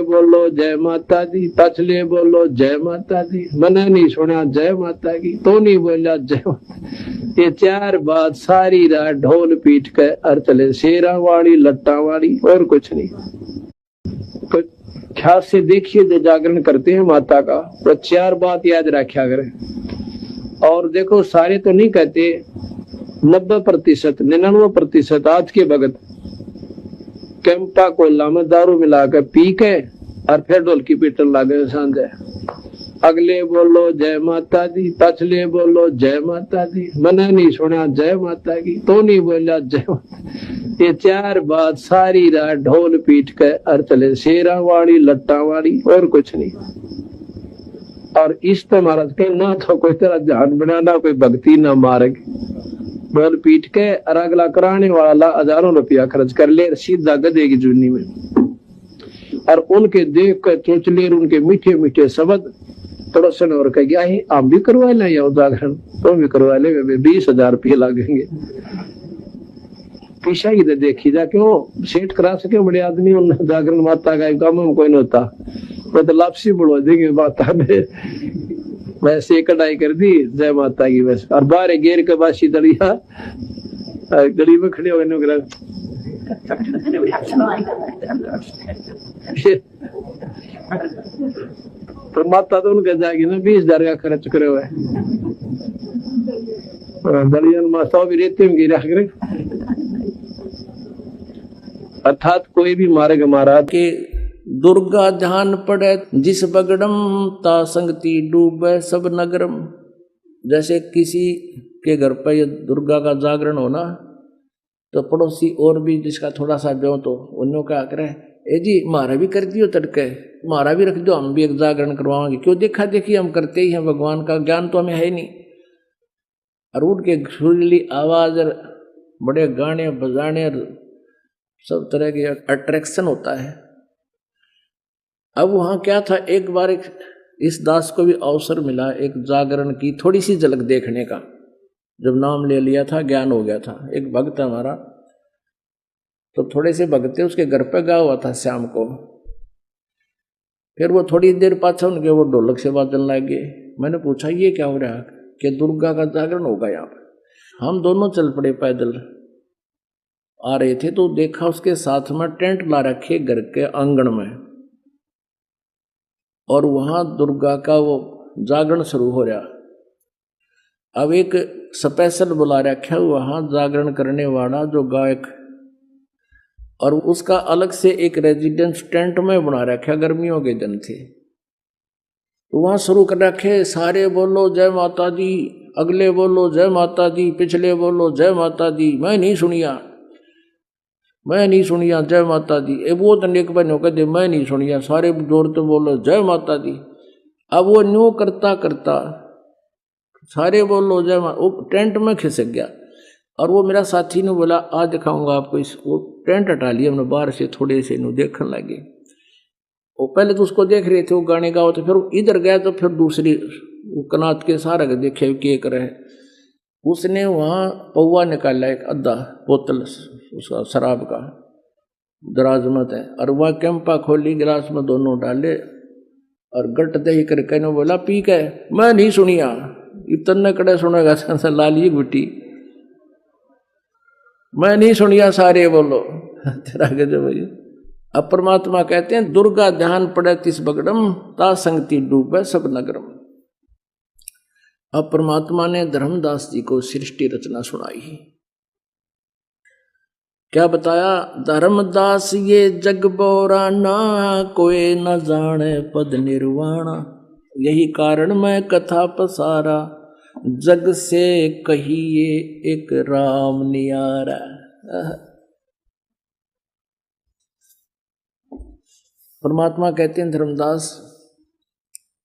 बोलो जय माता दी, पछले बोलो जय माता दी, मैंने नहीं सुना जय माता की, तो नहीं बोला जय माता। ये चार बात सारी रात ढोल पीट के और चले, शेरा वाली लट्टा वाली और कुछ नहीं। तो ख्याल से देखिए जो जागरण करते हैं माता का, तो चार बात याद रखा करें। और देखो सारे तो नहीं कहते, 90%, 99% आज के भगत कैंपा कोला में दारू मिलाकर पी के और फिर ढोलकी पीटन लागे सांझे। अगले बोलो जय माता दी, पछले बोलो जय माता दी, मैंने नहीं सुना जय माता की, तो नहीं बोला जय माता। ये चार बात सारी रात ढोल पीट के और चले, शेरा वाली लट्टा वाली और कुछ नहीं। और इस तो महाराज के ना तो कोई तरह ध्यान बनाना, कोई भक्ति ना मार्ग, ढोल पीट के और अगला कराने वाला हजारों रुपया खर्च कर ले सीधा गधे की जूनी में। और उनके देख कर चोचले, उनके मीठे मीठे शब्द पड़ोसन और कह गया है आप भी करवा लें या उदाहरण तो भी करवा ले, 20,000 रुपये लगेंगे। पीछा ही देखी जा क्यों सेठ करा सके बड़े आदमी, उन जागरण माता का काम में कोई नहीं होता, वो तो लापसी बढ़वा देंगे माता ने। वैसे कढ़ाई कर दी जय माता की बस, और बाहर गेर के बासी दलिया गली में खड़े हो तो माता तो उनके जाएगी ना 20,000 का खर्च करे हुए दलियन माता भी रेते में गिरा करे। अर्थात कोई भी मार्ग महाराज के दुर्गा ध्यान पड़े जिस बगड़म ता संगति डूबे सब नगरम। जैसे किसी के घर पर दुर्गा का जागरण होना तो पड़ोसी और भी जिसका थोड़ा सा जो तो उन्होंने क्या करे, ए जी मारा भी कर दियो तड़के, मारा भी रख दो, हम भी एक जागरण करवाएंगे। क्यों देखा देखी हम करते ही हैं, भगवान का ज्ञान तो हमें है नहीं। और उनके सुरीली आवाज और बड़े गाने बजाने सब तरह के अट्रैक्शन होता है। अब वहां क्या था, एक बार इस दास को भी अवसर मिला एक जागरण की थोड़ी सी झलक देखने का। जब नाम ले लिया था ज्ञान हो गया था। एक भक्त हमारा तो थोड़े से भगते उसके घर पे गया हुआ था शाम को। फिर वो थोड़ी देर पाछा उनके वो ढोलक से बाजन लग गए। मैंने पूछा ये क्या हो रहा है, कि दुर्गा का जागरण होगा यहाँ पर। हम दोनों चल पड़े, पैदल आ रहे थे तो देखा उसके साथ में टेंट ला रखे घर के आंगन में, और वहां दुर्गा का वो जागरण शुरू हो रहा। अब एक स्पेशल बुला रखा वहां जागरण करने वाला जो गायक, और उसका अलग से एक रेजिडेंस टेंट में बना रखा, गर्मियों के दिन थे तो वहां शुरू कर रखे, सारे बोलो जय माता दी, अगले बोलो जय माता दी, पिछले बोलो जय माता दी, मैं नहीं सुनिया जय माता दी। वो तो नेक बनो कहते मैं नहीं सुनिया, सारे जोर तो बोलो जय माता दी। अब वो न्यू करता करता सारे बोलो जय माता, वो टेंट में खिसक गया। और वो मेरा साथी ने बोला आज दिखाऊंगा आपको इस, वो टेंट हटा लिया हमने बाहर से, थोड़े से नु देखने लगे। वो पहले तो उसको देख रहे थे वो गाने गाओ, तो फिर इधर गया तो फिर दूसरी कनात के सहारा देखे के करे। उसने वहाँ पौवा निकाला एक आधा बोतल उसका शराब का, दराज मत है, और वह कैंपा खोली, गिलास में दोनों डाले और गट दही करके ने बोला पी के, मैं नहीं सुनिया, इतने कड़े सुनेगा लाली गुटी, मैं नहीं सुनिया, सारे बोलो तेरा गजब भैया। अब परमात्मा कहते हैं दुर्गा ध्यान पड़े तिस बगड़म ता संगति डूबे सब नगरम। अब परमात्मा ने धर्मदास जी को सृष्टि रचना सुनाई। क्या बताया, धर्मदास ये जग बोराना, कोई न जाने पद निर्वाणा, यही कारण मैं कथा पसारा, जग से कहिए एक राम नियारा। परमात्मा कहते हैं धर्मदास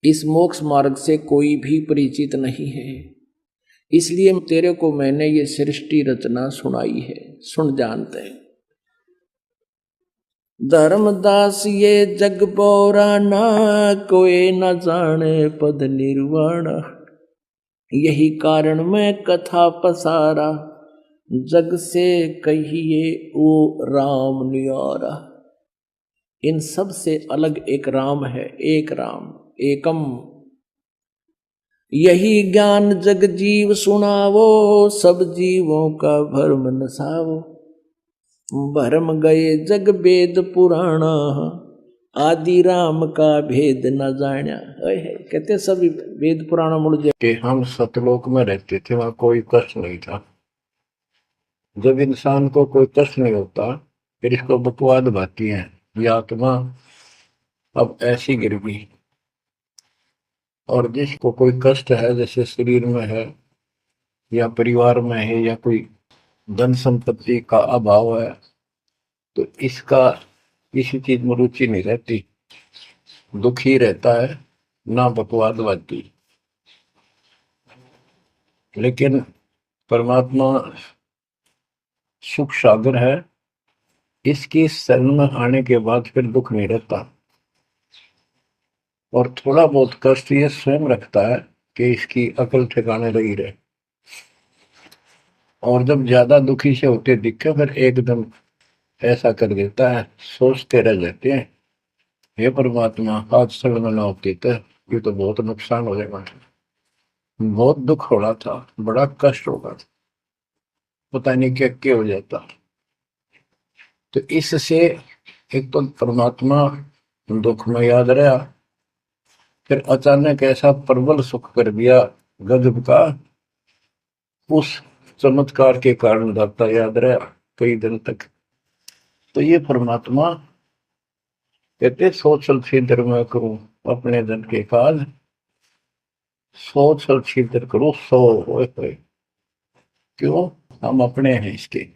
इस मोक्ष मार्ग से कोई भी परिचित नहीं है, इसलिए तेरे को मैंने ये सृष्टि रचना सुनाई है, सुन जानते हैं। धर्मदास ये जग बोराना, कोई न जाने पद निर्वाणा, यही कारण मैं कथा पसारा, जग से कहिए ओ राम नियारा। इन सब से अलग एक राम है, एक राम, एकम। यही ज्ञान जग जीव सुनावो, सब जीवों का भरम नसावो। भरम गए जग वेद पुराणा, आदि राम का भेद न जाना। कहते सभी वेद पुराण मुड़ जाए कि हम सतलोक में रहते थे, वहां कोई कष्ट नहीं था। जब इंसान को कोई कष्ट नहीं होता फिर इसको बकवाद भाती है, ये आत्मा अब ऐसी गिर गई। और जिसको कोई कष्ट है, जैसे शरीर में है या परिवार में है या कोई धन संपत्ति का अभाव है, तो इसका किसी चीज में रुचि नहीं रहती, दुखी रहता है, ना बकवादवादी। लेकिन परमात्मा सुख सागर है, इसकी शरण में आने के बाद फिर दुख नहीं रहता। और थोड़ा बहुत कष्ट ये स्वयं रखता है कि इसकी अकल ठिकाने लगी रहे। और जब ज्यादा दुखी से होते दिखे फिर एकदम ऐसा कर देता है, सोचते रह जाते हैं, हे परमात्मा आज सड़न ना होती तो ये तो बहुत नुकसान हो जाएगा, बहुत दुख हो रहा था, बड़ा कष्ट होगा, पता नहीं क्या क्या हो जाता। तो इससे एक तो परमात्मा दुख में याद रहा, फिर अचानक ऐसा प्रबल सुख कर दिया गजब का, उस चमत्कार के कारण दाता याद रहा कई दिन तक। तो ये परमात्मा कहते सोचल छिद्र में करूं अपने जन के काज, सोचल छिद्र करूं सो होए। क्यों? हम अपने हैं इसके,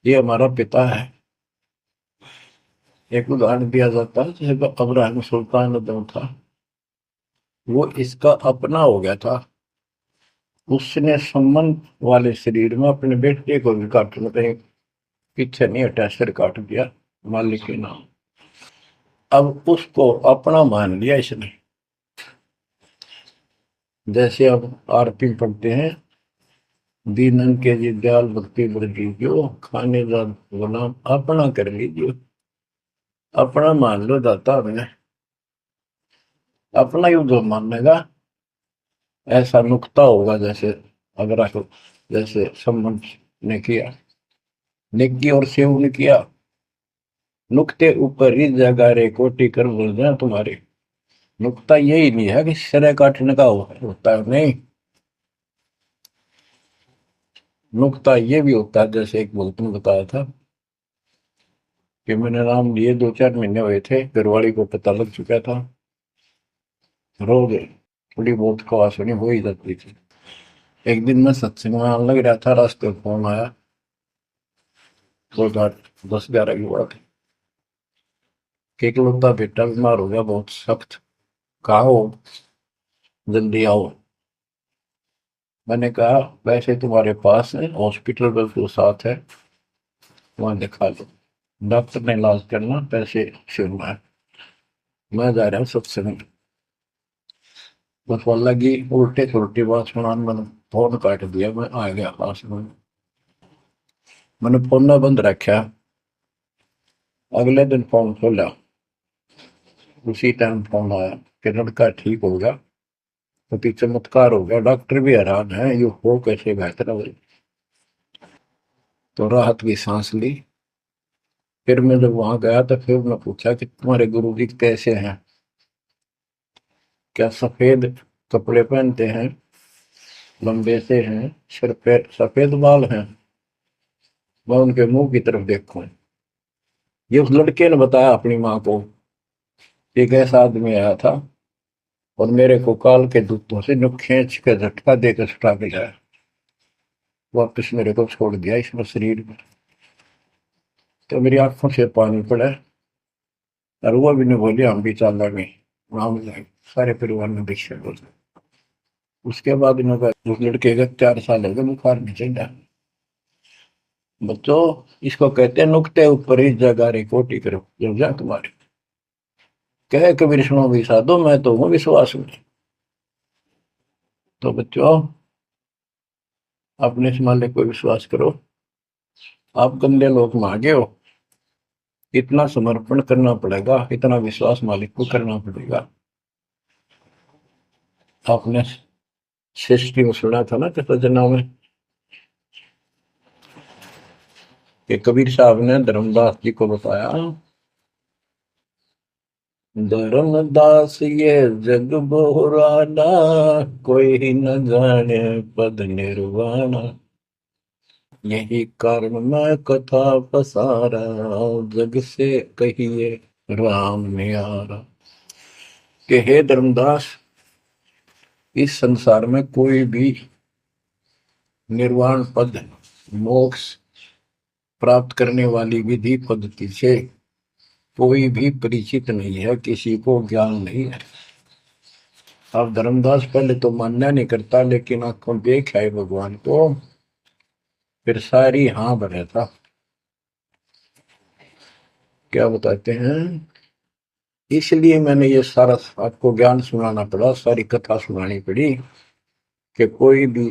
ये हमारा पिता है। एक उदाहरण दिया जाता है, जैसे अब्राहिम सुल्तान अदम था, वो इसका अपना हो गया था। उसने संबंध वाले शरीर में अपने बेटे को भी काटने कहीं पीछे नहीं हटा, सिर काट दिया मालिक के नाम। अब उसको अपना मान लिया इसने। जैसे अब आरती पढ़ते हैं, दीनन के जी दयाल भक्ति बढ़ दीजियो, खाने का गुलाम अपना कर लीजिए। अपना मान लो दाता मैंने, अपना ही जो मानेगा ऐसा नुकता होगा। जैसे अगर आपको जैसे संबंध ने किया, नेकी और सेव ने किया, नुक्ते ऊपर ही जगह रे कोटि कर बोल जाए तुम्हारे। नुकता यही नहीं है कि सिर काटने का होता है, नहीं। नुकता ये भी होता है, जैसे एक बोलते ने बताया था कि मैंने नाम लिए 2-4 महीने हुए थे, घरवाली को पता लग चुका था, रोज थोड़ी बहुत खवास होनी हो ही जाती थी। एक दिन मैं सत्संग में आने लग रहा था, रास्ते में फोन आया, 10-11 की बात है, कि इकलौता बेटा बीमार हो गया बहुत सख्त, कहा हो जल्दी आओ। मैंने कहा वैसे तुम्हारे पास है हॉस्पिटल बिल्कुल साथ है, वहां दिखा लो, डॉक्टर ने इलाज करना, पैसे शुरू है, मैं जा रहा हूँ सत्संग। बस वो लगी उल्टे सुलटी बात सुनाने, मैंने फोन काट दिया, मैं आ गया पास में, मैंने फोन ना बंद रखा। अगले दिन फोन खोला, उसी टाइम फोन आया कि लड़का ठीक हो गया, तो चमत्कार हो गया, डॉक्टर भी हैरान है, ये हो कैसे बेहतर हो। तो राहत की सांस ली। फिर मैं जब वहां गया तो फिर मैं पूछा कि तुम्हारे गुरु जी कैसे हैं, क्या सफेद कपड़े पहनते हैं, लंबे से हैं, सिर पे सफेद बाल हैं। मैं उनके मुंह की तरफ देखूं, ये उस लड़के ने बताया अपनी माँ को, एक ऐसा आदमी आया था और मेरे को काल के दूतों से जो खींच के झटका देकर छुटा के लाया, वापिस मेरे को छोड़ दिया इसमें शरीर में। तो मेरी आंखों से पानी पड़ा, और वो भी नहीं बोली हम भी चल रहे वहां जाए, सारे परिवार ने दीक्षा बोल। उसके बाद इन्होंने उस लड़के का 4 साल हो गए बुखार नहीं चढ़ा। बच्चों, इसको कहते हैं नुक्ते ऊपर ही जगह रे कोटि करो जब जा तुम्हारे, कहे कबीर सुनो भी साधो मैं तो हूँ विश्वास में। तो बच्चों, अपने इस मालिक को विश्वास करो। आप गंदे लोग में आगे हो, इतना समर्पण करना पड़ेगा, इतना विश्वास मालिक को करना पड़ेगा। आपने सृष्टि में सुना था ना कृष्ण में कि कबीर साहब ने धर्मदास जी को बताया, धर्मदास ये जग बोराना, कोई न जाने पद निर्वाणा, यही कारण मैं कथा पसारा, जग से कहिए राम नियारा। कि हे धर्मदास, इस संसार में कोई भी निर्वाण पद, मोक्ष प्राप्त करने वाली विधि पद्धति से कोई भी परिचित नहीं है, किसी को ज्ञान नहीं है। अब धर्मदास पहले तो मानना नहीं करता, लेकिन आंखों देख आए भगवान को, फिर सारी हाँ भरे था। क्या बताते हैं, इसलिए मैंने ये सारा आपको ज्ञान सुनाना पड़ा, सारी कथा सुनानी पड़ी कि कोई भी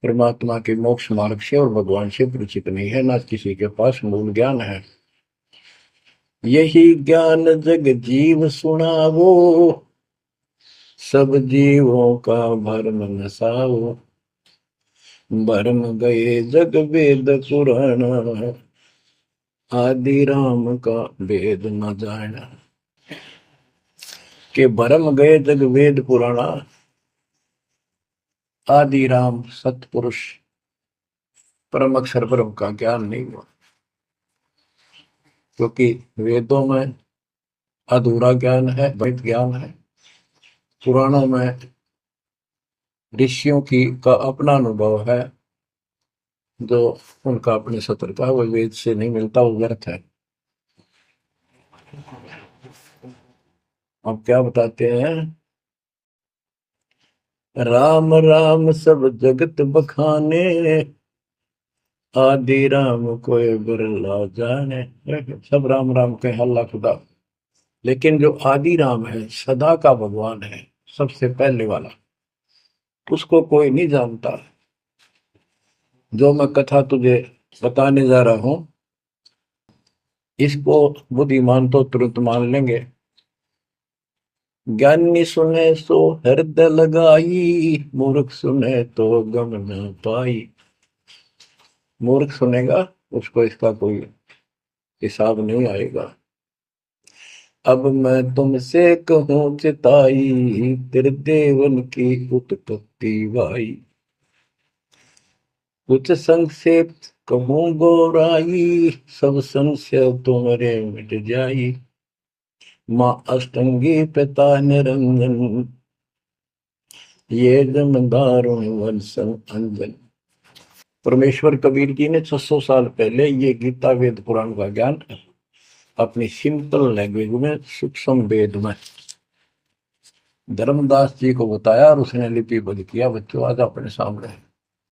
परमात्मा के मोक्ष मार्ग से और भगवान से परिचित नहीं है, ना किसी के पास मूल ज्ञान है। यही ज्ञान जग जीव सुनावो, सब जीवों का भरम नसाओ, भरम गए जग वेद पुराण, आदि राम का वेद न जाना। के भरम गए जग वेद पुराणा, आदि राम सतपुरुष परम अक्षर ब्रह्म का ज्ञान नहीं हुआ, क्योंकि वेदों में अधूरा ज्ञान है, वैध ज्ञान है। पुराणों में ऋषियों की का अपना अनुभव है, जो उनका अपने सत्र का वो वेद से नहीं मिलता, वो व्यर्थ है। अब क्या बताते हैं, राम राम सब जगत बखाने, आदि राम कोई बिरला जाने। सब राम राम के अल्लाह खुदा, लेकिन जो आदि राम है, सदा का भगवान है, सबसे पहले वाला, उसको कोई नहीं जानता। जो मैं कथा तुझे बताने जा रहा हूं, इसको बुद्धिमान तो तुरंत मान लेंगे, ज्ञानी सुने सो हृदय लगाई, मूर्ख सुने तो गम न पाई। मूर्ख सुनेगा, उसको इसका कोई हिसाब नहीं आएगा। अब मैं तुमसे कहूं चिताई, तेरे देवन की उत्पत्ति वाई, कुछ संक्षेप कहूं गोराई, सब संशय तुम्हारे मिट जाई। माँ अष्टंगी पिता निरंजन, ये जमदारुण वंशन अंजन। परमेश्वर कबीर जी ने 600 साल पहले ये गीता वेद पुराण का ज्ञान अपनी सिंपल लैंग्वेज में, सूक्ष्म वेद में धर्मदास जी को बताया, और उसने लिपिबद्ध किया। बच्चों, आज अपने सामने है।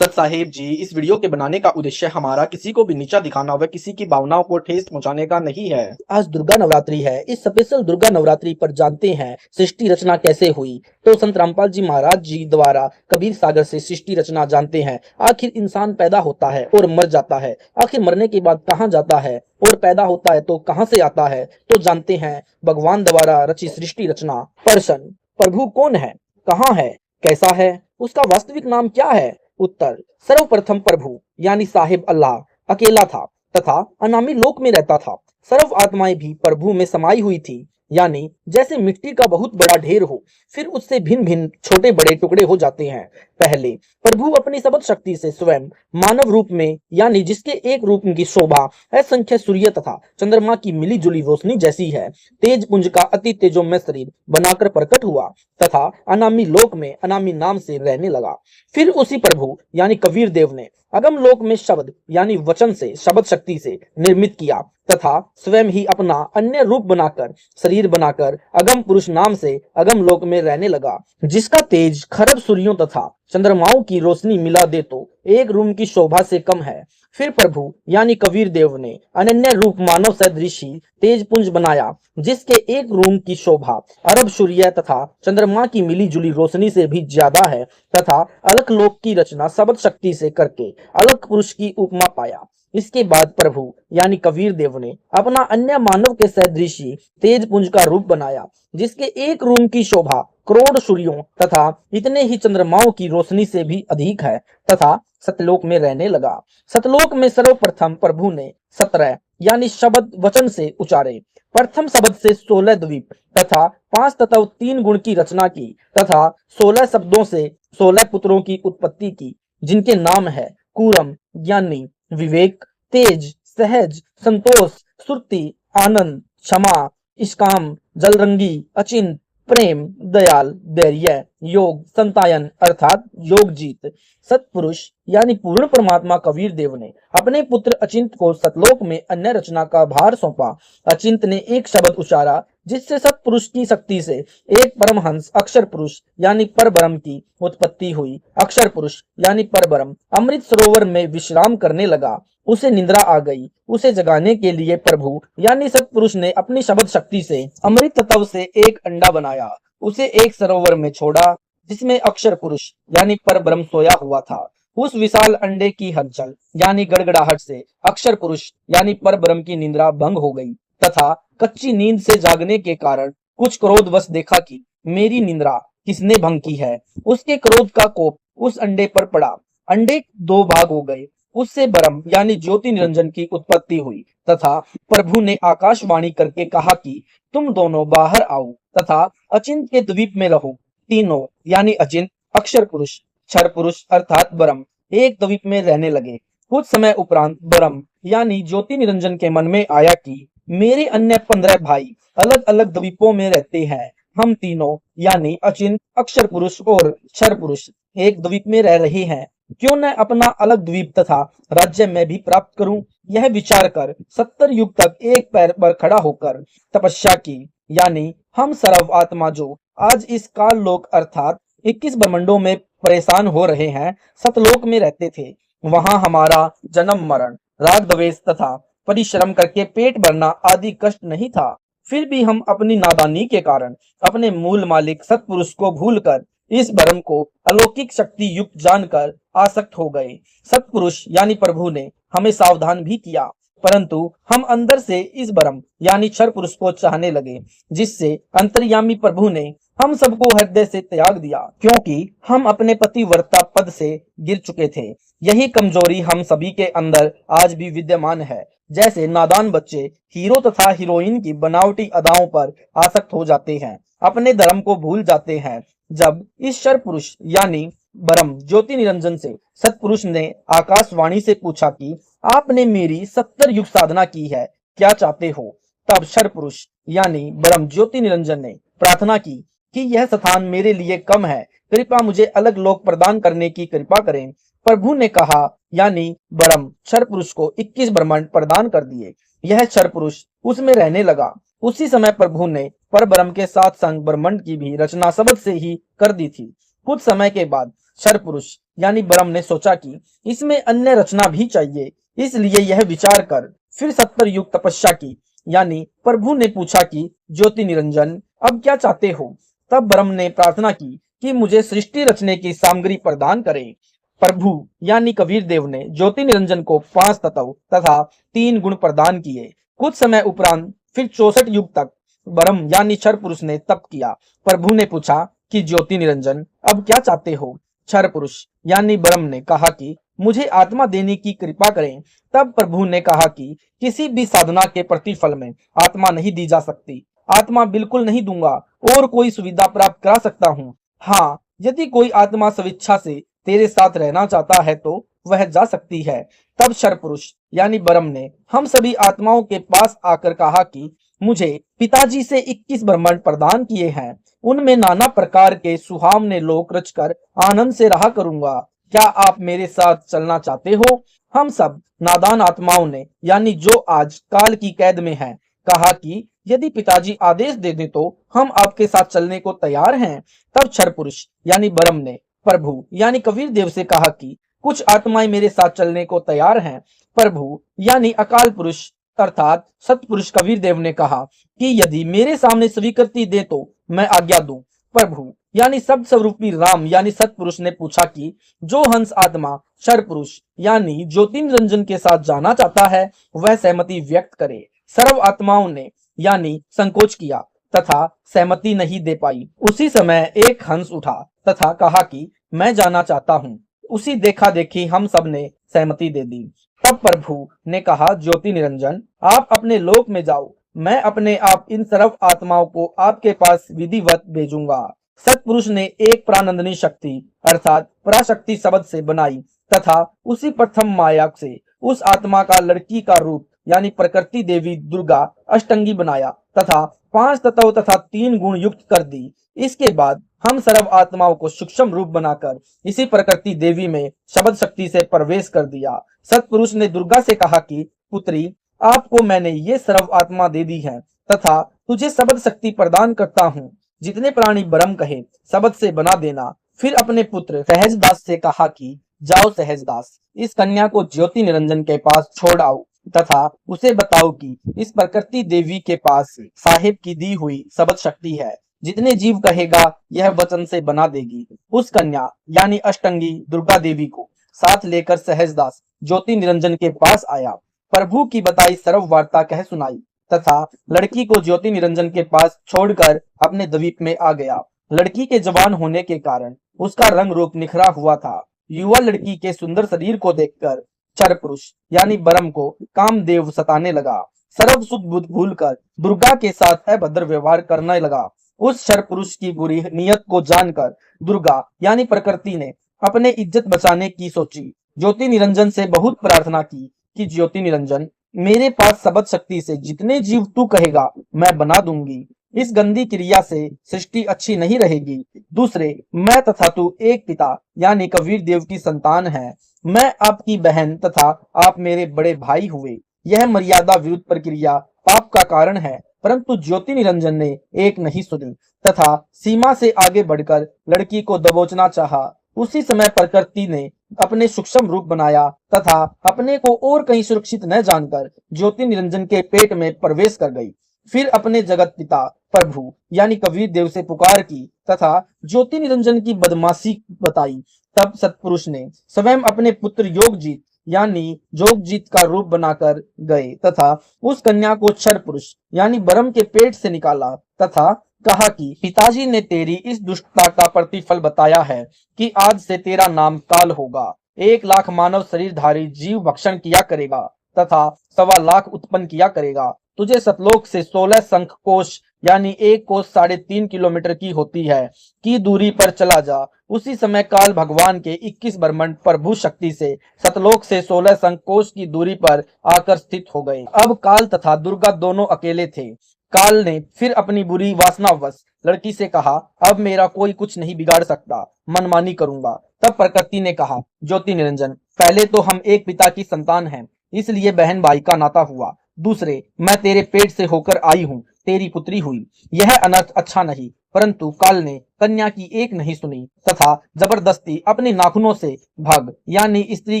दत्त साहेब जी, इस वीडियो के बनाने का उद्देश्य हमारा किसी को भी नीचा दिखाना व किसी की भावनाओं को ठेस पहुंचाने का नहीं है। आज दुर्गा नवरात्रि है। इस स्पेशल दुर्गा नवरात्रि पर जानते हैं सृष्टि रचना कैसे हुई। तो संत रामपाल जी महाराज जी द्वारा कबीर सागर से सृष्टि रचना जानते हैं। आखिर इंसान पैदा होता है और मर जाता है, आखिर मरने के बाद कहाँ जाता है, और पैदा होता है तो कहाँ से आता है। तो जानते हैं भगवान द्वारा रची सृष्टि रचना। प्रश्न, प्रभु कौन है, कहाँ है, कैसा है, उसका वास्तविक नाम क्या है। उत्तर, सर्वप्रथम प्रभु यानी साहिब अल्लाह अकेला था तथा अनामी लोक में रहता था। सर्व आत्माएं भी प्रभु में समाई हुई थी, यानी जैसे मिट्टी का बहुत बड़ा ढेर हो, फिर उससे भिन्न भिन्न छोटे बड़े टुकड़े हो जाते हैं। पहले प्रभु अपनी सबद शक्ति से स्वयं मानव रूप में, यानी जिसके एक रूप की शोभा असंख्य सूर्य तथा चंद्रमा की मिली जुली रोशनी जैसी है, तेज पुंज का अति तेजोमय शरीर बनाकर प्रकट हुआ तथा अनामी लोक में अनामी नाम से रहने लगा। फिर उसी प्रभु यानी कबीर देव ने अगम लोक में शब्द यानी वचन से शब्द शक्ति से निर्मित किया तथा स्वयं ही अपना अन्य रूप बनाकर, शरीर बनाकर अगम पुरुष नाम से अगम लोक में रहने लगा, जिसका तेज खरब सूर्यों तथा चंद्रमाओं की रोशनी मिला दे तो एक रूम की शोभा से कम है। फिर प्रभु यानी कबीर देव ने अनन्य रूप मानव सदृशी तेज पुंज बनाया, जिसके एक रूम की शोभा अरब सूर्य तथा चंद्रमा की मिली जुली रोशनी से भी ज्यादा है तथा अलख लोक की रचना शब्द शक्ति से करके अलख पुरुष की उपमा पाया। इसके बाद प्रभु यानी कबीर देव ने अपना अन्य मानव के सदृशी तेज पुंज का रूप बनाया, जिसके एक रूम की शोभा करोड़ सूर्यों तथा इतने ही चंद्रमाओं की रोशनी से भी अधिक है, तथा सतलोक में रहने लगा। सतलोक में सर्वप्रथम प्रभु ने 17 यानी शब्द वचन से उचारे। प्रथम शब्द से 16 द्वीप तथा 5 तत्व 3 गुण की रचना की तथा 16 शब्दों से 16 पुत्रों की उत्पत्ति की, जिनके नाम है कूरम ज्ञानी, विवेक, तेज, सहज, संतोष, श्रुति, आनंद, क्षमा, इसकाम, जलरंगी, अचिंत, प्रेम, दयाल, धैर्य, योग, संतायन अर्थात योग जीत। सतपुरुष यानी पूर्ण परमात्मा कबीर देव ने अपने पुत्र अचिंत को सतलोक में अन्य रचना का भार सौंपा। अचिंत ने एक शब्द उच्चारा, जिससे सतपुरुष की शक्ति से एक परमहंस अक्षर पुरुष यानी परब्रह्म की उत्पत्ति हुई। अक्षर पुरुष यानी परब्रह्म अमृत सरोवर में विश्राम करने लगा। उसे निद्रा आ गई। उसे जगाने के लिए प्रभु यानी सतपुरुष ने अपनी शब्द शक्ति से अमृत तत्व से एक अंडा बनाया। उसे एक सरोवर में छोड़ा, जिसमें अक्षर पुरुष यानी परब्रह्म सोया हुआ था। उस विशाल अंडे की हलचल यानी गड़गड़ाहट से अक्षर पुरुष यानी परब्रह्म की निद्रा भंग हो गई तथा कच्ची नींद से जागने के कारण कुछ क्रोधवश देखा कि मेरी निद्रा किसने भंग की है। उसके क्रोध का कोप उस अंडे पर पड़ा। अंडे 2 भाग हो गए। उससे ब्रह्म यानी ज्योति निरंजन की उत्पत्ति हुई तथा प्रभु ने आकाशवाणी करके कहा कि तुम दोनों बाहर आओ तथा अचिंत के द्वीप में रहो। तीनों यानी अचिंत, अक्षर पुरुष, क्षर पुरुष अर्थात ब्रह्म एक द्वीप में रहने लगे। कुछ समय उपरांत ब्रह्म यानी ज्योति निरंजन के मन में आया कि मेरे अन्य 15 भाई अलग अलग द्वीपों में रहते हैं। हम तीनों यानी अचिंत, अक्षर पुरुष और क्षर पुरुष एक द्वीप में रह रहे हैं। क्यों न अपना अलग द्वीप तथा राज्य में भी प्राप्त करूं। यह विचार कर 70 युग तक एक पैर पर खड़ा होकर तपस्या की। यानी हम सर्व आत्मा जो आज इस काल लोक अर्थात 21 ब्रह्मांडों में परेशान हो रहे हैं, सतलोक में रहते थे। वहां हमारा जन्म मरण, राग द्वेष तथा परिश्रम करके पेट भरना आदि कष्ट नहीं था। फिर भी हम अपनी नादानी के कारण अपने मूल मालिक सतपुरुष को भूलकर इस ब्रह्म को अलौकिक शक्ति युक्त जानकर आसक्त हो गए। सतपुरुष यानी प्रभु ने हमें सावधान भी किया, परंतु हम अंदर से इस ब्रह्म यानी क्षर पुरुष को चाहने लगे, जिससे अंतर्यामी प्रभु ने हम सबको हृदय से त्याग दिया, क्योंकि हम अपने पतिव्रता पद से गिर चुके थे। यही कमजोरी हम सभी के अंदर आज भी विद्यमान है। जैसे नादान बच्चे हीरो तथा हीरोइन की बनावटी अदाओं पर आसक्त हो जाते हैं, अपने धर्म को भूल जाते हैं। जब इस क्षर पुरुष यानी ब्रह्म ज्योति निरंजन से सतपुरुष ने आकाशवाणी से पूछा कि आपने मेरी 70 युग साधना की है, क्या चाहते हो। तब क्षर पुरुष यानी ब्रह्म ज्योति निरंजन ने प्रार्थना की कि यह स्थान मेरे लिए कम है, कृपया मुझे अलग लोक प्रदान करने की कृपा करें। प्रभु ने कहा यानी ब्रह्म क्षर पुरुष को 21 ब्रह्मांड प्रदान कर दिए। यह क्षर पुरुष उसमें रहने लगा। उसी समय प्रभु ने पर ब्रह्म के साथ संग ब्रह्मांड की भी रचना शब्द से ही कर दी थी। कुछ समय के बाद क्षर पुरुष यानी ब्रह्म ने सोचा कि इसमें अन्य रचना भी चाहिए, इसलिए यह विचार कर फिर 70 युग तपस्या की। यानी प्रभु ने पूछा कि ज्योति निरंजन अब क्या चाहते हो। तब ब्रह्म ने प्रार्थना की कि मुझे सृष्टि रचने की सामग्री प्रदान करें। प्रभु यानी कबीर देव ने ज्योति निरंजन को 5 तत्व तथा 3 गुण प्रदान किए। कुछ समय उपरांत फिर 64 युग तक ब्रह्म यानी क्षर पुरुष ने तप किया। प्रभु ने पूछा कि ज्योति निरंजन अब क्या चाहते हो। क्षर पुरुष यानी ब्रह्म ने कहा कि मुझे आत्मा देने की कृपा करें। तब प्रभु ने कहा कि किसी भी साधना के प्रतिफल में आत्मा नहीं दी जा सकती। आत्मा बिल्कुल नहीं दूंगा और कोई सुविधा प्राप्त करा सकता हूँ। हाँ, यदि कोई आत्मा स्वेच्छा से तेरे साथ रहना चाहता है तो वह जा सकती है। तब क्षर पुरुष यानी ब्रह्म ने हम सभी आत्माओं के पास आकर कहा कि मुझे पिताजी से 21 ब्रह्मांड प्रदान किए हैं, उनमें नाना प्रकार के सुहावने लोक रचकर आनंद से रहा करूंगा। क्या आप मेरे साथ चलना चाहते हो। हम सब नादान आत्माओं ने यानी जो आज काल की कैद में हैं, कहा कि यदि पिताजी आदेश दे दें तो हम आपके साथ चलने को तैयार हैं। तब क्षर पुरुष यानी ब्रह्म ने प्रभु यानी कबीर देव से कहा कि कुछ आत्माएं मेरे साथ चलने को तैयार हैं। प्रभु यानी अकाल पुरुष अर्थात सतपुरुष कबीर देव ने कहा कि यदि मेरे सामने स्वीकृति दे तो मैं आज्ञा दूं। प्रभु यानी शब्द स्वरूपी राम यानी सतपुरुष ने पूछा कि जो हंस आत्मा क्षर पुरुष यानी ज्योति निरंजन के साथ जाना चाहता है वह सहमति व्यक्त करे। सर्व आत्माओं ने यानी संकोच किया तथा सहमति नहीं दे पाई। उसी समय एक हंस उठा तथा कहा कि मैं जाना चाहता हूँ। उसी देखा देखी हम सब ने सहमति दे दी। तब प्रभु ने कहा, ज्योति निरंजन आप अपने लोक में जाओ, मैं अपने आप इन सर्व आत्माओं को आपके पास विधिवत भेजूंगा। सतपुरुष ने एक प्रानंदनी शक्ति अर्थात पराशक्ति शब्द से बनाई तथा उसी प्रथम माया से उस आत्मा का लड़की का रूप यानी प्रकृति देवी दुर्गा अष्टंगी बनाया तथा 5 तत्व तथा 3 गुण युक्त कर दी। इसके बाद हम सर्व आत्माओं को सूक्ष्म रूप बनाकर इसी प्रकृति देवी में शब्द शक्ति से प्रवेश कर दिया। सतपुरुष ने दुर्गा से कहा कि पुत्री, आपको मैंने ये सर्व आत्मा दे दी है तथा तुझे शब्द शक्ति प्रदान करता हूँ। जितने प्राणी ब्रह्म कहे शब्द से बना देना। फिर अपने पुत्र सहजदास से कहा कि जाओ सहजदास, इस कन्या को ज्योति निरंजन के पास छोड़ आओ तथा उसे बताओ कि इस प्रकृति देवी के पास साहिब की दी हुई शब्द शक्ति है। जितने जीव कहेगा यह वचन से बना देगी। उस कन्या यानी अष्टंगी दुर्गा देवी को साथ लेकर सहजदास ज्योति निरंजन के पास आया। प्रभु की बताई सर्व वार्ता कह सुनाई तथा लड़की को ज्योति निरंजन के पास छोड़कर अपने द्वीप में आ गया। लड़की के जवान होने के कारण उसका रंग रूप निखरा हुआ था। युवा लड़की के सुंदर शरीर को देखकर क्षर पुरुष यानी ब्रह्म को कामदेव सताने लगा। सर्व सुख बुद्ध भूलकर दुर्गा के साथ अभद्र व्यवहार करने लगा। उस क्षर पुरुष की बुरी नियत को जानकर दुर्गा यानी प्रकृति ने अपने इज्जत बचाने की सोची। ज्योति निरंजन से बहुत प्रार्थना की कि ज्योति निरंजन, मेरे पास शब्द शक्ति से जितने जीव तू कहेगा मैं बना दूंगी। इस गंदी क्रिया से सृष्टि अच्छी नहीं रहेगी। दूसरे, मैं तथा तू एक पिता यानी कबीर देव की संतान है। मैं आपकी बहन तथा आप मेरे बड़े भाई हुए। यह मर्यादा विरुद्ध प्रक्रिया पाप का कारण है। परंतु ज्योति निरंजन ने एक नहीं सुनी तथा सीमा से आगे बढ़कर लड़की को दबोचना चाहा। उसी समय प्रकृति ने अपने सूक्ष्म रूप बनाया तथा अपने को और कहीं सुरक्षित न जानकर ज्योति निरंजन के पेट में प्रवेश कर गई। फिर अपने जगत पिता प्रभु यानी कबीर देव से पुकार की तथा ज्योति निरंजन की बदमाशी बताई। तब सतपुरुष ने स्वयं अपने पुत्र योगजीत यानी जोगजीत का रूप बनाकर गए तथा उस कन्या को क्षर पुरुष यानी ब्रह्म के पेट से निकाला तथा कहा कि पिताजी ने तेरी इस दुष्टता का प्रतिफल बताया है कि आज से तेरा नाम काल होगा। 1 लाख मानव शरीरधारी जीव भक्षण किया करेगा तथा 1.25 लाख उत्पन्न किया करेगा। तुझे सतलोक से 16 शंख कोश यानी एक कोश 3.5 किलोमीटर की होती है की दूरी पर चला जा। उसी समय काल भगवान के 21 ब्रह्मांड प्रभु शक्ति से सतलोक से 16 शंख कोश की दूरी पर आकर स्थित हो गए। अब काल तथा दुर्गा दोनों अकेले थे। काल ने फिर अपनी बुरी वासनावश लड़की से कहा, अब मेरा कोई कुछ नहीं बिगाड़ सकता, मनमानी करूंगा। तब प्रकृति ने कहा, ज्योति निरंजन, पहले तो हम एक पिता की संतान हैं, इसलिए बहन भाई का नाता हुआ। दूसरे, मैं तेरे पेट से होकर आई हूँ, तेरी पुत्री हुई। यह अनर्थ अच्छा नहीं। परंतु काल ने कन्या की एक नहीं सुनी तथा जबरदस्ती अपने नाखूनों से भग यानी स्त्री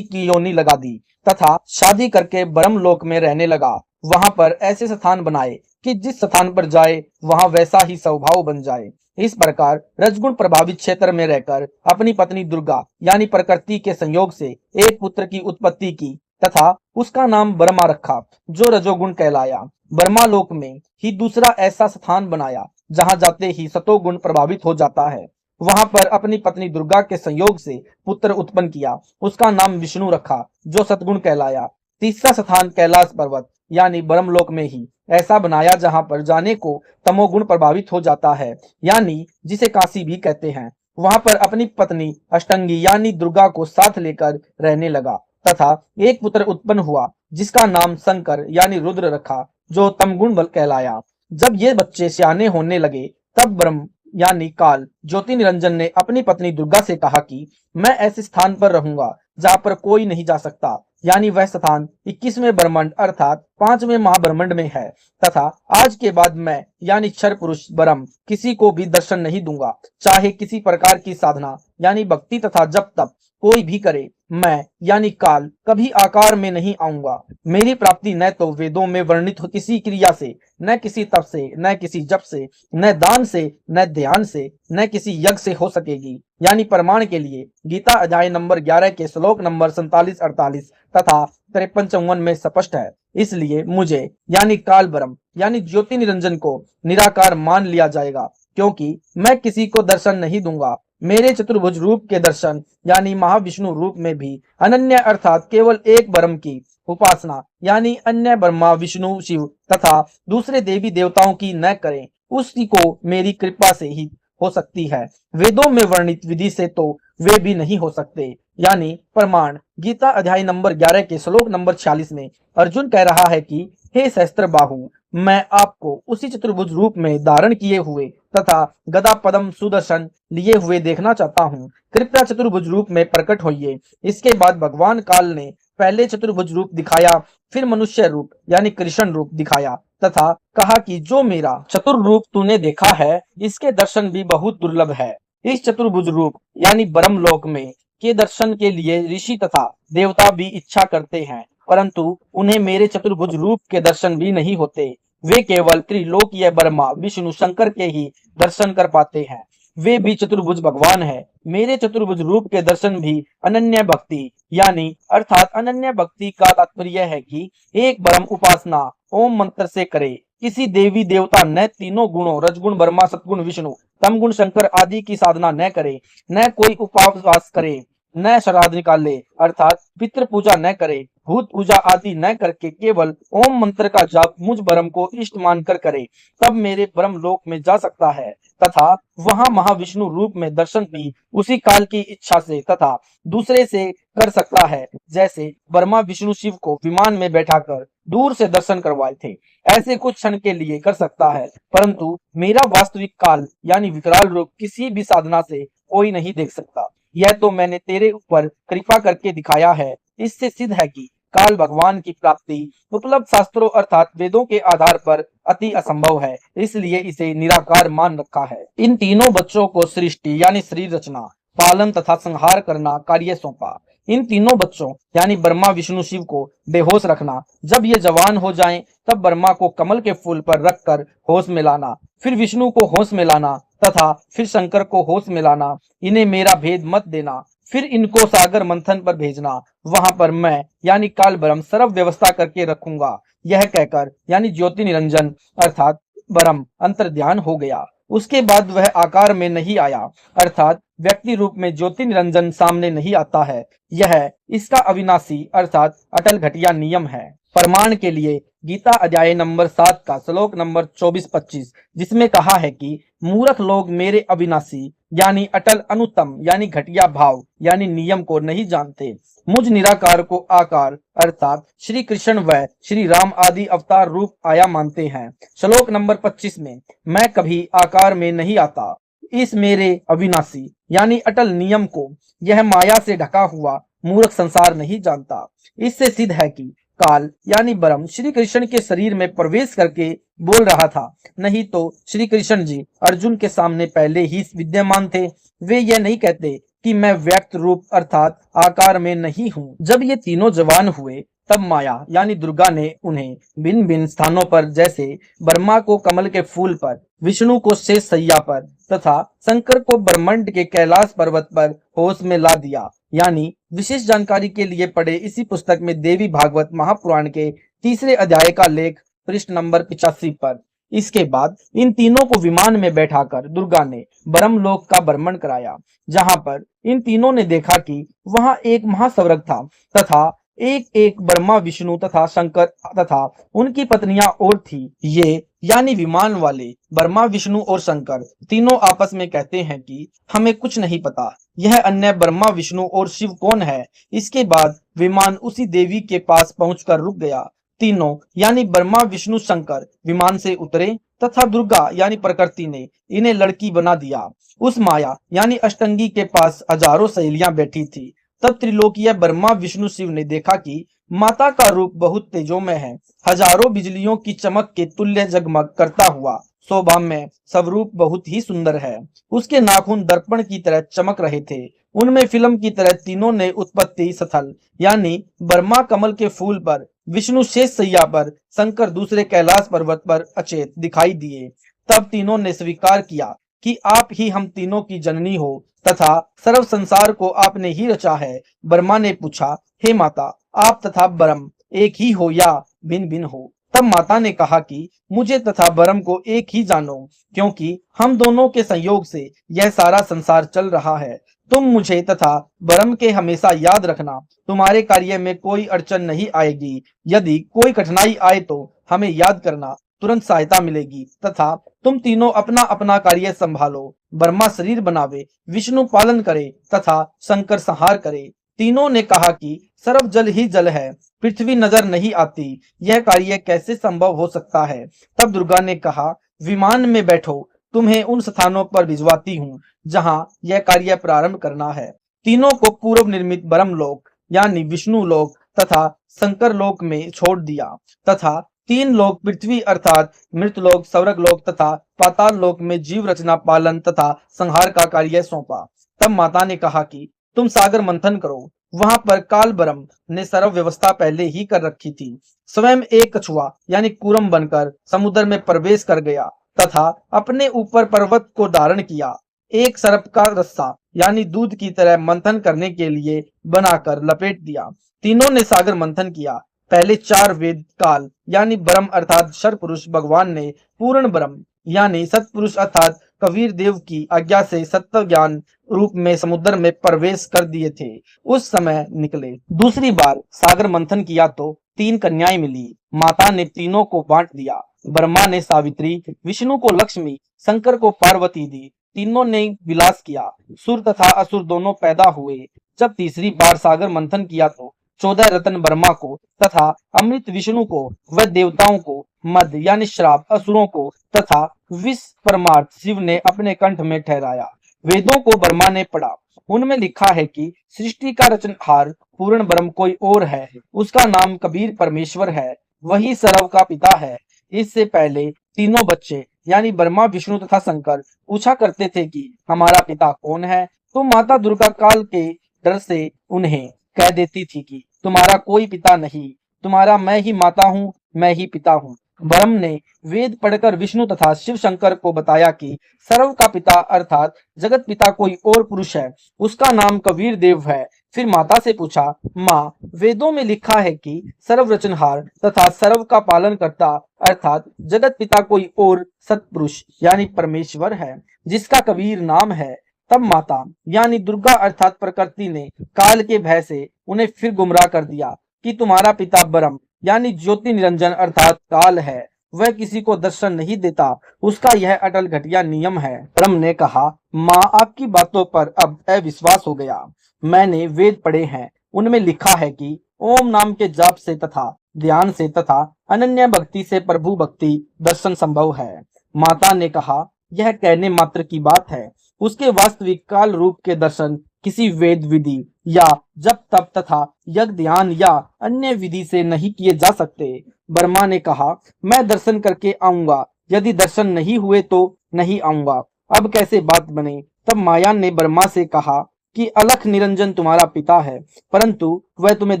की योनि लगा दी तथा शादी करके ब्रह्मलोक में रहने लगा। वहां पर ऐसे स्थान बनाए कि जिस स्थान पर जाए वहां वैसा ही स्वभाव बन जाए। इस प्रकार रजगुण प्रभावित क्षेत्र में रहकर अपनी पत्नी दुर्गा यानी प्रकृति के संयोग से एक पुत्र की उत्पत्ति की तथा उसका नाम ब्रह्मा रखा, जो रजोगुण कहलाया। ब्रह्मालोक में ही दूसरा ऐसा स्थान बनाया जहां जाते ही सतोगुण प्रभावित हो जाता है। वहां पर अपनी पत्नी दुर्गा के संयोग से पुत्र उत्पन्न किया, उसका नाम विष्णु रखा, जो सतगुण कहलाया। तीसरा स्थान कैलाश पर्वत यानी ब्रह्मलोक में ही ऐसा बनाया जहां पर जाने को तमोगुण प्रभावित हो जाता है, यानी जिसे काशी भी कहते हैं। वहां पर अपनी पत्नी अष्टंगी यानी दुर्गा को साथ लेकर रहने लगा तथा एक पुत्र उत्पन्न हुआ, जिसका नाम शंकर यानी रुद्र रखा, जो तमगुण बल कहलाया। जब ये बच्चे सियाने होने लगे तब ब्रह्म यानी काल ज्योति निरंजन ने अपनी पत्नी दुर्गा से कहा कि मैं ऐसे स्थान पर रहूंगा जहां पर कोई नहीं जा सकता, यानी वह स्थान 21वें ब्रह्मांड अर्थात 5वें महाब्रह्मांड में है तथा आज के बाद मैं यानी क्षर पुरुष ब्रह्म किसी को भी दर्शन नहीं दूंगा, चाहे किसी प्रकार की साधना यानी भक्ति तथा जप तप कोई भी करे। मैं यानी काल कभी आकार में नहीं आऊंगा। मेरी प्राप्ति न तो वेदों में वर्णित हो किसी क्रिया से, न किसी तप से, न किसी जप से, न दान से, न ध्यान से, न किसी यज्ञ से हो सकेगी। यानी प्रमाण के लिए गीता अध्याय नंबर 11 के श्लोक नंबर 47-48 तथा 53-54 में स्पष्ट है। इसलिए मुझे यानी काल ब्रह्म यानी ज्योति निरंजन को निराकार मान लिया जाएगा, क्योंकि मैं किसी को दर्शन नहीं दूंगा। मेरे चतुर्भुज रूप के दर्शन यानी महाविष्णु रूप में भी अनन्य अर्थात केवल एक ब्रह्म की उपासना यानी अन्य ब्रह्मा विष्णु शिव तथा दूसरे देवी देवताओं की न करें, उसी को मेरी कृपा से ही हो सकती है। वेदों में वर्णित विधि से तो वे भी नहीं हो सकते। यानी प्रमाण गीता अध्याय नंबर 11 के श्लोक नंबर 46 में अर्जुन कह रहा है कि हे सहस्त्र बाहु, मैं आपको उसी चतुर्भुज रूप में धारण किए हुए तथा गदा पद्म सुदर्शन लिए हुए देखना चाहता हूँ। कृपया चतुर्भुज रूप में प्रकट होइए। इसके बाद भगवान काल ने पहले चतुर्भुज रूप दिखाया, फिर मनुष्य रूप यानी कृष्ण रूप दिखाया तथा कहा कि जो मेरा चतुर रूप तूने देखा है, इसके दर्शन भी बहुत दुर्लभ है। इस चतुर्भुज रूप यानी ब्रह्मलोक में के दर्शन के लिए ऋषि तथा देवता भी इच्छा करते हैं, परंतु उन्हें मेरे चतुर्भुज रूप के दर्शन भी नहीं होते। वे केवल त्रिलोकीय ब्रह्मा विष्णु शंकर के ही दर्शन कर पाते हैं। वे भी चतुर्भुज भगवान है। मेरे चतुर्भुज रूप के दर्शन भी अनन्य भक्ति यानी अर्थात अनन्य भक्ति का तात्पर्य है कि एक ब्रह्म उपासना ओम मंत्र से करे, किसी देवी देवता न तीनों गुणों रजगुण ब्रह्मा सतगुण विष्णु तमगुण शंकर आदि की साधना न करे, न कोई उपवास करे, न श्राद्ध निकाले अर्थात पितृ पूजा न करे, भूत पूजा आदि न करके केवल ओम मंत्र का जाप मुझ ब्रह्म को इष्ट मानकर करे, तब मेरे ब्रह्म लोक में जा सकता है तथा वहां महाविष्णु रूप में दर्शन भी उसी काल की इच्छा से तथा दूसरे से कर सकता है, जैसे ब्रह्मा विष्णु शिव को विमान में बैठाकर दूर से दर्शन करवाए थे। ऐसे कुछ क्षण के लिए कर सकता है, परंतु मेरा वास्तविक काल यानी विकराल रूप किसी भी साधना से कोई नहीं देख सकता। यह तो मैंने तेरे ऊपर कृपा करके दिखाया है। इससे सिद्ध है कि काल भगवान की प्राप्ति उपलब्ध शास्त्रों अर्थात वेदों के आधार पर अति असंभव है, इसलिए इसे निराकार मान रखा है। इन तीनों बच्चों को सृष्टि यानी शरीर रचना, पालन तथा संहार करना कार्य सौंपा। इन तीनों बच्चों यानी ब्रह्मा विष्णु शिव को बेहोश रखना, जब ये जवान हो जाएं, तब ब्रह्मा को कमल के फूल पर रखकर होश में लाना, फिर विष्णु को होश में लाना तथा फिर शंकर को होश में लाना। इन्हें मेरा भेद मत देना, फिर इनको सागर मंथन पर भेजना, वहां पर मैं यानी काल ब्रह्म सर्व व्यवस्था करके रखूंगा। यह कहकर यानी ज्योति निरंजन अर्थात ब्रह्म अंतर्ध्यान हो गया। उसके बाद वह आकार में नहीं आया अर्थात व्यक्ति रूप में ज्योति निरंजन सामने नहीं आता है। यह इसका अविनाशी अर्थात अटल घटिया नियम है। प्रमाण के लिए गीता अध्याय नंबर 7 का श्लोक नंबर 24-25, जिसमें कहा है कि मूर्ख लोग मेरे अविनाशी यानी अटल अनुत्तम यानी घटिया भाव यानी नियम को नहीं जानते। मुझ निराकार को आकार अर्थात श्री कृष्ण व श्री राम आदि अवतार रूप आया मानते हैं। श्लोक नंबर 25 में मैं कभी आकार में नहीं आता। इस मेरे अविनाशी यानी अटल नियम को यह माया से ढका हुआ मूर्ख संसार नहीं जानता। इससे सिद्ध है कि काल यानी ब्रह्म श्री कृष्ण के शरीर में प्रवेश करके बोल रहा था, नहीं तो श्री कृष्ण जी अर्जुन के सामने पहले ही विद्यमान थे। वे यह नहीं कहते कि मैं व्यक्त रूप अर्थात आकार में नहीं हूँ। जब ये तीनों जवान हुए तब माया यानी दुर्गा ने उन्हें भिन्न भिन्न स्थानों पर, जैसे ब्रह्मा को कमल के फूल पर, विष्णु को शेष सैया पर तथा शंकर को ब्रह्मांड के कैलाश पर्वत पर होश में ला दिया। यानी विशेष जानकारी के लिए पढ़े इसी पुस्तक में देवी भागवत महापुराण के 3 अध्याय का लेख पृष्ठ नंबर 85 पर। इसके बाद इन तीनों को विमान में बैठाकर दुर्गा ने ब्रह्मलोक का भ्रमण कराया, जहां पर इन तीनों ने देखा कि वहां एक महास्वर्ग था तथा एक एक ब्रह्मा विष्णु तथा शंकर तथा उनकी पत्नियां और थी। ये यानी विमान वाले ब्रह्मा विष्णु और शंकर तीनों आपस में कहते हैं कि हमें कुछ नहीं पता, यह अन्य ब्रह्मा विष्णु और शिव कौन है। इसके बाद विमान उसी देवी के पास पहुंचकर रुक गया। तीनों यानी ब्रह्मा विष्णु शंकर विमान से उतरे तथा दुर्गा यानी प्रकृति ने इन्हें लड़की बना दिया। उस माया यानी अष्टंगी के पास हजारों सहेलियां बैठी थी। तब त्रिलोकीय ब्रह्मा विष्णु शिव ने देखा कि माता का रूप बहुत तेजोमय है, हजारों बिजलियों की चमक के तुल्य जगमग करता हुआ। सौभाम्य स्वरूप बहुत ही सुंदर है। उसके नाखून दर्पण की तरह चमक रहे थे। उनमें फिल्म की तरह तीनों ने उत्पत्ति स्थल यानी ब्रह्मा कमल के फूल पर, विष्णु शेष सैया पर, शंकर दूसरे कैलाश पर्वत पर अचेत दिखाई दिए। तब तीनों ने स्वीकार किया कि आप ही हम तीनों की जननी हो तथा सर्व संसार को आपने ही रचा है। ब्रह्मा ने पूछा, हे माता, आप तथा ब्रह्म एक ही हो या भिन्न भिन्न हो? तब माता ने कहा कि मुझे तथा ब्रह्म को एक ही जानो, क्योंकि हम दोनों के संयोग से यह सारा संसार चल रहा है। तुम मुझे तथा ब्रह्म के हमेशा याद रखना। तुम्हारे कार्य में कोई अड़चन नहीं आएगी। यदि कोई कठिनाई आए तो हमें याद करना, तुरंत सहायता मिलेगी। तथा तुम तीनों अपना अपना कार्य संभालो। ब्रह्मा शरीर बनावे, विष्णु पालन करे तथा शंकर संहार करे। तीनों ने कहा कि सर्व जल ही जल है, पृथ्वी नजर नहीं आती, यह कार्य कैसे संभव हो सकता है? तब दुर्गा ने कहा, विमान में बैठो, तुम्हें उन स्थानों पर भिजवाती हूँ जहाँ यह कार्य प्रारंभ करना है। तीनों को पूर्व निर्मित ब्रह्मलोक यानी विष्णु लोक तथा शंकर लोक में छोड़ दिया तथा 3 लोक पृथ्वी अर्थात मृतलोक, स्वर्गलोक तथा पाताल लोक में जीव रचना, पालन तथा संहार का कार्य सौंपा। तब माता ने कहा कि तुम सागर मंथन करो। वहां पर काल ब्रह्म ने सर्व व्यवस्था पहले ही कर रखी थी। स्वयं एक कछुआ यानी कूर्म बनकर समुद्र में प्रवेश कर गया तथा अपने ऊपर पर्वत को धारण किया। एक सर्प का रस्सा यानी दूध की तरह मंथन करने के लिए बनाकर लपेट दिया। तीनों ने सागर मंथन किया। पहले 4 वेद काल यानी ब्रह्म अर्थात क्षर पुरुष भगवान ने पूर्ण ब्रह्म यानी सतपुरुष अर्थात कबीर देव की आज्ञा से सत्य ज्ञान रूप में समुद्र में प्रवेश कर दिए थे। उस समय निकले। दूसरी बार सागर मंथन किया तो 3 कन्याएं मिली। माता ने तीनों को बांट दिया। ब्रह्मा ने सावित्री, विष्णु को लक्ष्मी, शंकर को पार्वती दी। तीनों ने विलास किया। सुर तथा असुर दोनों पैदा हुए। जब तीसरी बार सागर मंथन किया तो 14 रत्न ब्रह्मा को तथा अमृत विष्णु को व देवताओं को, मद यानी श्राप असुरों को तथा विष परमार्थ शिव ने अपने कंठ में ठहराया। वेदों को ब्रह्मा ने पढ़ा। उनमें लिखा है कि सृष्टि का रचनहार पूर्ण ब्रह्म कोई और है, उसका नाम कबीर परमेश्वर है, वही सर्व का पिता है। इससे पहले तीनों बच्चे यानी ब्रह्मा, विष्णु तथा शंकर पूछा करते थे कि हमारा पिता कौन है? तो माता दुर्गा काल के डर से उन्हें कह देती थी कि तुम्हारा कोई पिता नहीं, तुम्हारा मैं ही माता हूँ, मैं ही पिता हूँ। ब्रह्म ने वेद पढ़कर विष्णु तथा शिव शंकर को बताया कि सर्व का पिता अर्थात जगत पिता कोई और पुरुष है, उसका नाम कबीर देव है। फिर माता से पूछा, माँ, वेदों में लिखा है कि सर्व रचनहार तथा सर्व का पालन करता अर्थात जगत पिता कोई और सतपुरुष यानी परमेश्वर है, जिसका कबीर नाम है। तब माता यानी दुर्गा अर्थात प्रकृति ने काल के भय से उन्हें फिर गुमराह कर दिया कि तुम्हारा पिता ब्रह्म यानी ज्योति निरंजन अर्थात काल है, वह किसी को दर्शन नहीं देता, उसका यह अटल घटिया नियम है। ब्रह्म ने कहा, माँ, आपकी बातों पर अब अविश्वास हो गया। मैंने वेद पढ़े हैं, उनमें लिखा है कि ओम नाम के जाप से तथा ध्यान से तथा अनन्य भक्ति से प्रभु भक्ति दर्शन संभव है। माता ने कहा, यह कहने मात्र की बात है, उसके वास्तविक काल रूप के दर्शन किसी वेद विधि या जप तप तथा यज्ञ ध्यान या अन्य विधि से नहीं किए जा सकते। ब्रह्मा ने कहा, मैं दर्शन करके आऊंगा, यदि दर्शन नहीं हुए तो नहीं आऊंगा। अब कैसे बात बने? तब माया ने ब्रह्मा से कहा कि अलख निरंजन तुम्हारा पिता है, परंतु वह तुम्हें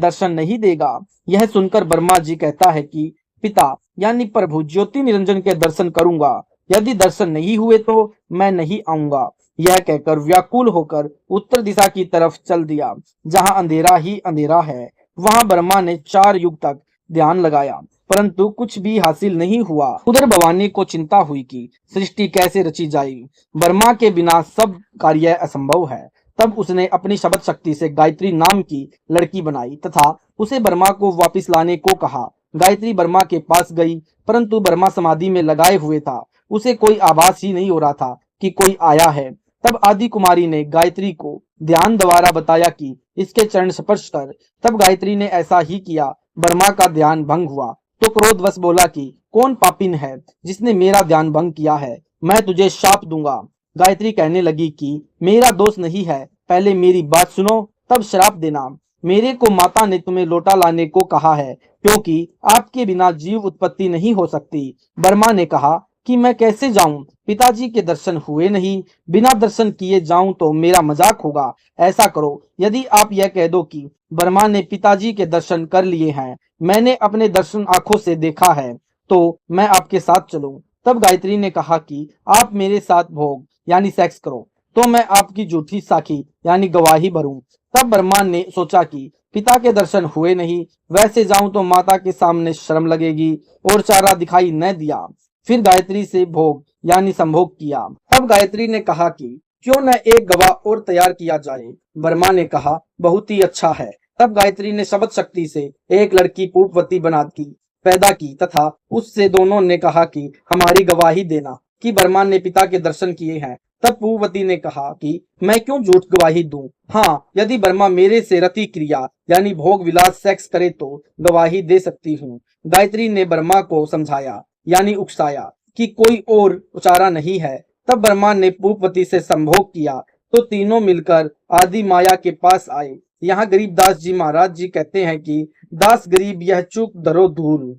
दर्शन नहीं देगा। यह सुनकर ब्रह्मा जी कहता है कि पिता यानी प्रभु ज्योति निरंजन के दर्शन करूंगा, यदि दर्शन नहीं हुए तो मैं नहीं आऊंगा। यह कहकर व्याकुल होकर उत्तर दिशा की तरफ चल दिया, जहां अंधेरा ही अंधेरा है। वहां ब्रह्मा ने 4 युग तक ध्यान लगाया, परंतु कुछ भी हासिल नहीं हुआ। उधर भवानी को चिंता हुई कि सृष्टि कैसे रची जाएगी, ब्रह्मा के बिना सब कार्य असंभव है। तब उसने अपनी शब्द शक्ति से गायत्री नाम की लड़की बनाई तथा उसे ब्रह्मा को वापस लाने को कहा। गायत्री ब्रह्मा के पास गई, परंतु ब्रह्मा समाधि में लगाए हुए था, उसे कोई आभास ही नहीं हो रहा था कि कोई आया है। तब आदि कुमारी ने गायत्री को ध्यान द्वारा बताया कि इसके चरण स्पर्श कर। तब गायत्री ने ऐसा ही किया। ब्रह्मा का ध्यान भंग हुआ तो क्रोधवश बोला कि कौन पापिन है जिसने मेरा ध्यान भंग किया है, मैं तुझे शाप दूंगा। गायत्री कहने लगी कि मेरा दोष नहीं है, पहले मेरी बात सुनो तब श्राप देना। मेरे को माता ने तुम्हें लोटा लाने को कहा है, क्योंकि आपके बिना जीव उत्पत्ति नहीं हो सकती। ब्रह्मा ने कहा, कि मैं कैसे जाऊं, पिताजी के दर्शन हुए नहीं, बिना दर्शन किए जाऊं तो मेरा मजाक होगा। ऐसा करो, यदि आप यह कह दो कि वर्मा ने पिताजी के दर्शन कर लिए हैं, मैंने अपने दर्शन आंखों से देखा है, तो मैं आपके साथ चलूं। तब गायत्री ने कहा कि आप मेरे साथ भोग यानी सेक्स करो तो मैं आपकी झूठी साखी यानी गवाही भरूं। तब वर्मा ने सोचा कि पिता के दर्शन हुए नहीं, वैसे जाऊं तो माता के सामने शर्म लगेगी, और चारा दिखाई न दिया। फिर गायत्री से भोग यानी संभोग किया। तब गायत्री ने कहा कि क्यों न एक गवाह और तैयार किया जाए। वर्मा ने कहा बहुत ही अच्छा है। तब गायत्री ने शब्द शक्ति से एक लड़की पूपवती पैदा की तथा उससे दोनों ने कहा कि हमारी गवाही देना कि वर्मा ने पिता के दर्शन किए हैं। तब पूवती ने कहा कि मैं क्यों झूठ गवाही दूं? हाँ, यदि वर्मा मेरे से रति क्रिया यानी भोग विलास सेक्स करे तो गवाही दे सकती हूँ। गायत्री ने वर्मा को समझाया यानी उकसाया कि कोई और चारा नहीं है। तब वर्मा ने पूपवती से संभोग किया तो तीनों मिलकर आदि माया के पास आए। यहाँ गरीबदास जी महाराज जी कहते हैं कि दास गरीब यह चूक दरो दूर।